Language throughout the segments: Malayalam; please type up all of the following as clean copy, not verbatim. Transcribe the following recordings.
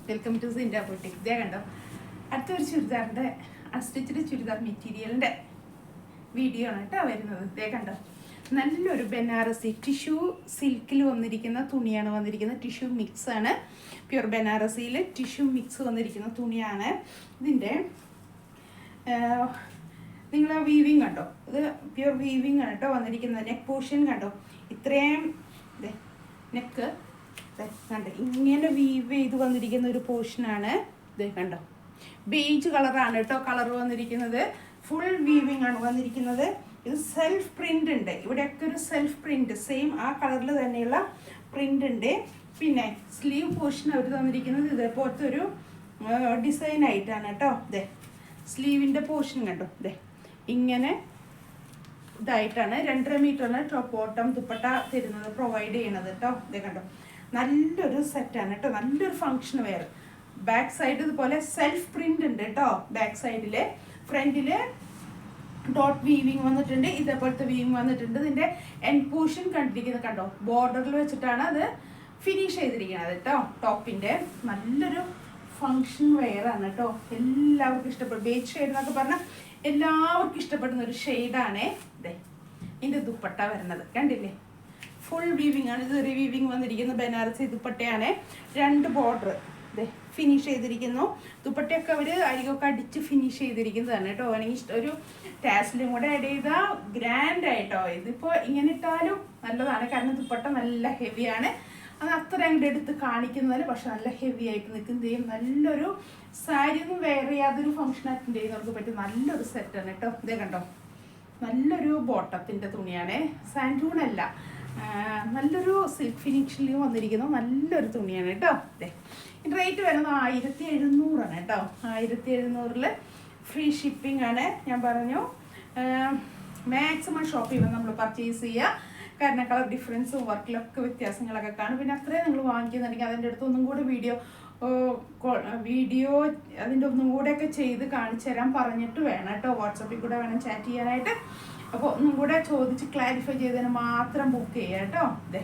Welcome to Sinda boutique. ഇതേ കണ്ടോ, അടുത്തൊരു ചുരിദാറിൻ്റെ അൺസ്റ്റിച്ച്ഡ് ചുരിദാർ മെറ്റീരിയലിൻ്റെ വീഡിയോ ആണ് കേട്ടോ വരുന്നത്. ഇതേ കണ്ടോ, നല്ലൊരു ബനാറസി ടിഷ്യൂ സിൽക്കിൽ വന്നിരിക്കുന്ന തുണിയാണ് വന്നിരിക്കുന്നത്. ടിഷ്യൂ മിക്സ് ആണ്, പ്യുർ ബനാറസിയിൽ ടിഷ്യൂ മിക്സ് വന്നിരിക്കുന്ന തുണിയാണ്. ഇതിൻ്റെ നിങ്ങൾ വീവിങ് കണ്ടോ, ഇത് പ്യുർ വീവിങ് ആണ് കേട്ടോ വന്നിരിക്കുന്നത്. നെക്ക് പോർഷൻ കണ്ടോ, ഇത്രയും നെക്ക് കണ്ടോ ഇങ്ങനെ വീവ് ചെയ്ത് വന്നിരിക്കുന്ന ഒരു പോർഷനാണ് ഇത്. കണ്ടോ, ബേജ് കളറാണ് കേട്ടോ കളർ വന്നിരിക്കുന്നത്. ഫുൾ വീവിങ് ആണ് വന്നിരിക്കുന്നത്. ഇത് സെൽഫ് പ്രിന്റ് ഉണ്ട്, ഇവിടെയൊക്കെ ഒരു സെൽഫ് പ്രിന്റ് സെയിം ആ കളറിൽ തന്നെയുള്ള പ്രിന്റ് ഉണ്ട്. പിന്നെ സ്ലീവ് പോർഷൻ അവർ തന്നിരിക്കുന്നത് ഇതേപോലത്തെ ഒരു ഡിസൈൻ ആയിട്ടാണ് കേട്ടോ. ഇതേ സ്ലീവിൻ്റെ പോർഷൻ കണ്ടോ, ഇതേ ഇങ്ങനെ ഇതായിട്ടാണ് 2.5 മീറ്ററാണ് ടോപ്പ് ബോട്ടം ദുപ്പട്ട തരുന്നത്, പ്രൊവൈഡ് ചെയ്യണത് കേട്ടോ. ഇതേ കണ്ടോ, നല്ലൊരു സെറ്റാണ് കേട്ടോ, നല്ലൊരു ഫങ്ഷൻ വെയർ. ബാക്ക് സൈഡ് ഇതുപോലെ സെൽഫ് പ്രിന്റ് ഉണ്ട് കേട്ടോ. ബാക്ക് സൈഡില് ഫ്രണ്ടിൽ ഡോട്ട് വീവിങ് വന്നിട്ടുണ്ട്, ഇതേപോലത്തെ വീവിങ് വന്നിട്ടുണ്ട്. ഇതിൻ്റെ എൻഡ് പോർഷൻ കണ്ടിരിക്കുന്നത് കണ്ടോ, ബോർഡറിൽ വെച്ചിട്ടാണ് അത് ഫിനിഷ് ചെയ്തിരിക്കുന്നത് കേട്ടോ. ടോപ്പിൻ്റെ നല്ലൊരു ഫങ്ഷൻ വെയർ ആണ് കേട്ടോ. എല്ലാവർക്കും ഇഷ്ടപ്പെടും. ബേജ് ഷെയ്ഡ് എന്നൊക്കെ പറഞ്ഞാൽ എല്ലാവർക്കും ഇഷ്ടപ്പെടുന്ന ഒരു ഷെയ്ഡാണ്. ഇതേ ഇതിൻ്റെ ദുപ്പട്ട വരുന്നത് കണ്ടില്ലേ, ഫുൾ വീവിങ് ആണ്. ഇത് വീവിങ് വന്നിരിക്കുന്ന ബനാറസി ദുപ്പട്ടയാണ്. 2 ബോർഡർ ഇതേ ഫിനിഷ് ചെയ്തിരിക്കുന്നു. ദുപ്പട്ടയൊക്കെ അവർ അരികൊക്കെ അടിച്ച് ഫിനിഷ് ചെയ്തിരിക്കുന്നതാണ് കേട്ടോ. അല്ലെങ്കിൽ ഒരു ടാസിലും കൂടെ ആഡ് ചെയ്താൽ ഗ്രാൻഡ് ആയിട്ടോ. ഇതിപ്പോൾ ഇങ്ങനെ ഇട്ടാലും നല്ലതാണ്, കാരണം ദുപ്പട്ട നല്ല ഹെവിയാണ്. അത് അത്ര അങ്ങോട്ട് എടുത്ത് കാണിക്കുന്നതിൽ പക്ഷെ നല്ല ഹെവി ആയിട്ട് നിൽക്കുന്നതും നല്ലൊരു സാരി ഒന്നും വെയർ ചെയ്യാതൊരു ഫംഗ്ഷൻ അറ്റൻഡ് ചെയ്യുന്നവർക്ക് പറ്റും നല്ലൊരു സെറ്റാണ് കേട്ടോ. ഇതേ കണ്ടോ, നല്ലൊരു ബോട്ടത്തിൻ്റെ തുണിയാണ്, സാൻഡൂണല്ല, നല്ലൊരു സിൽക്ക് ഫിനിഷിൽ വന്നിരിക്കുന്ന നല്ലൊരു തുണിയാണ് കേട്ടോ. അതെ, റേറ്റ് വരുന്നത് 1700 കേട്ടോ. 1700 ഫ്രീ ഷിപ്പിംഗ് ആണ്. ഞാൻ പറഞ്ഞു മാക്സിമം ഷോപ്പ് ചെയ്യുമ്പോൾ നമ്മൾ പർച്ചേസ് ചെയ്യുക, കാരണം കളർ ഡിഫറൻസും വർക്കിലൊക്കെ വ്യത്യാസങ്ങളൊക്കെ കാണും. പിന്നെ അത്രയും നിങ്ങൾ വാങ്ങിക്കുന്നുണ്ടെങ്കിൽ അതിൻ്റെ അടുത്ത് ഒന്നും കൂടെ വീഡിയോ അതിൻ്റെ ഒന്നും കൂടെയൊക്കെ ചെയ്ത് കാണിച്ചു തരാൻ പറഞ്ഞിട്ട് വേണം കേട്ടോ. വാട്സപ്പിൽ കൂടെ വേണം ചാറ്റ് ചെയ്യാനായിട്ട്. അപ്പോൾ ഒന്നും കൂടെ ചോദിച്ച് ക്ലാരിഫൈ ചെയ്തതിന് മാത്രം ബുക്ക് ചെയ്യുക കേട്ടോ. അതെ,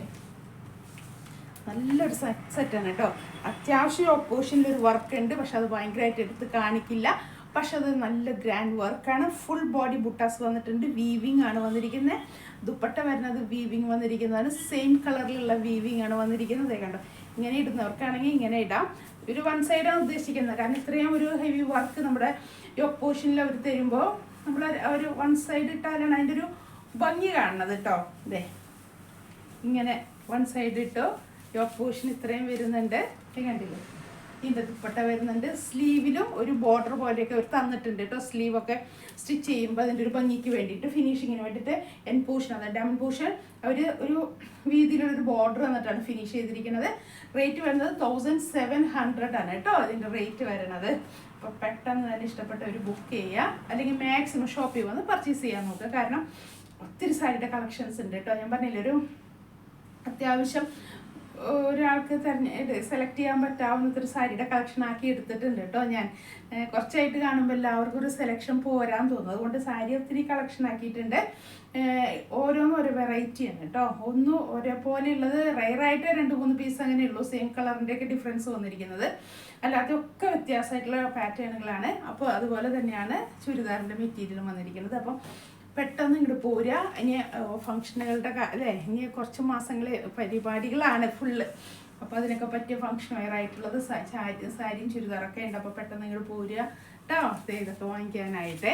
നല്ലൊരു സെറ്റാണ് കേട്ടോ. അത്യാവശ്യം ഓപ്പോസിഷനിലൊരു വർക്ക് ഉണ്ട്, പക്ഷെ അത് ഭയങ്കരമായിട്ട് എടുത്ത് കാണിക്കില്ല. പക്ഷെ അത് നല്ല ഗ്രാൻഡ് വർക്കാണ്. ഫുൾ ബോഡി ബുട്ടാസ് വന്നിട്ടുണ്ട്, വീവിങ് ആണ് വന്നിരിക്കുന്നത്. ദുപ്പട്ട വരുന്നത് വീവിങ് വന്നിരിക്കുന്നതാണ്, സെയിം കളറിലുള്ള വീവിങ് ആണ് വന്നിരിക്കുന്നത്. കണ്ടോ, ഇങ്ങനെ ഇടുന്നവർക്കാണെങ്കിൽ ഇങ്ങനെ ഇടാം. ഒരു 1 സൈഡാണ് ഉദ്ദേശിക്കുന്നത്, കാരണം ഇത്രയും ഒരു ഹെവി വർക്ക് നമ്മുടെ യോക്ക് പോർഷനിൽ അവർ തരുമ്പോൾ നമ്മൾ ഒരു 1 സൈഡ് ഇട്ടാലാണ് അതിൻ്റെ ഒരു ഭംഗി കാണുന്നത് കേട്ടോ. അതെ, ഇങ്ങനെ 1 സൈഡ് ഇട്ടോ യോക്ക് പോർഷൻ ഇത്രയും വരുന്നുണ്ട്. കണ്ടില്ലേ, ഇതിൻ്റെ ദുപ്പട്ട വരുന്നുണ്ട്. സ്ലീവിലും ഒരു ബോർഡർ പോലെയൊക്കെ അവർ തന്നിട്ടുണ്ട് കേട്ടോ. സ്ലീവൊക്കെ സ്റ്റിച്ച് ചെയ്യുമ്പോൾ അതിൻ്റെ ഒരു ഭംഗിക്ക് വേണ്ടിയിട്ട്, ഫിനിഷിങ്ങിന് വേണ്ടിയിട്ട് എൻ പോർഷൻ, അതായത് ഡം പോർഷൻ അവർ ഒരു വീതിയിലൊരു ബോർഡർ വന്നിട്ടാണ് ഫിനിഷ് ചെയ്തിരിക്കുന്നത്. റേറ്റ് വരുന്നത് 1700 ആണ് കേട്ടോ അതിൻ്റെ റേറ്റ് വരുന്നത്. അപ്പോൾ പെട്ടെന്ന് തന്നെ ഇഷ്ടപ്പെട്ട ഒരു ബുക്ക് ചെയ്യുക, അല്ലെങ്കിൽ മാക്സിമം ഷോപ്പിൽ വന്ന് പർച്ചേസ് ചെയ്യാൻ നോക്കുക. കാരണം ഒത്തിരി സാരിയുടെ കളക്ഷൻസ് ഉണ്ട് കേട്ടോ. ഞാൻ പറഞ്ഞില്ല, ഒരു അത്യാവശ്യം ഒരാൾക്ക് സെലക്ട് ചെയ്യാൻ പറ്റാവുന്ന ഒരു സാരിയുടെ കളക്ഷൻ ആക്കി എടുത്തിട്ടുണ്ട് കേട്ടോ. ഞാൻ കുറച്ചായിട്ട് കാണുമ്പോൾ എല്ലാവർക്കും ഒരു സെലക്ഷൻ പോരാൻ തോന്നുന്നു, അതുകൊണ്ട് സാരി ഒത്തിരി കളക്ഷൻ ആക്കിയിട്ടുണ്ട്. ഓരോന്നും ഓരോ വെറൈറ്റിയാണ് കേട്ടോ. ഒന്നും ഒരേപോലെയുള്ളത് റയറായിട്ട് 2-3 പീസ് അങ്ങനെ ഉള്ളൂ, സെയിം കളറിൻ്റെയൊക്കെ ഡിഫറൻസ് വന്നിരിക്കുന്നത്. അല്ലാതെയൊക്കെ വ്യത്യാസമായിട്ടുള്ള പാറ്റേണുകളാണ്. അപ്പോൾ അതുപോലെ തന്നെയാണ് ചുരിദാറിൻ്റെ മെറ്റീരിയലും വന്നിരിക്കുന്നത്. അപ്പം പെട്ടെന്ന് ഇങ്ങോട്ട് പോരുക. ഇനി ഫംഗ്ഷനുകളുടെ അല്ലേ, ഇനി കുറച്ച് മാസങ്ങൾ പരിപാടികളാണ് ഫുള്ള്. അപ്പോൾ അതിനൊക്കെ പറ്റിയ ഫംഗ്ഷൻ വെയറായിട്ടുള്ളത് സാരിയും ചുരിദാറൊക്കെ ഉണ്ട്. അപ്പോൾ പെട്ടെന്ന് ഇങ്ങോട്ട് പോരുക കേട്ടോ, ഇതൊക്കെ വാങ്ങിക്കാനായിട്ട്.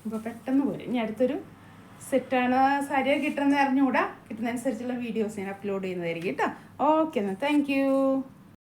അപ്പോൾ പെട്ടെന്ന് പോരും. ഇനി അടുത്തൊരു സെറ്റാണ് സാരിയൊക്കെ കിട്ടുന്നത് അറിഞ്ഞുകൂടാ, കിട്ടുന്നതനുസരിച്ചുള്ള വീഡിയോസ് ഞാൻ അപ്ലോഡ് ചെയ്യുന്നതായിരിക്കും കേട്ടോ. ഓക്കെ, എന്നാൽ താങ്ക് യു.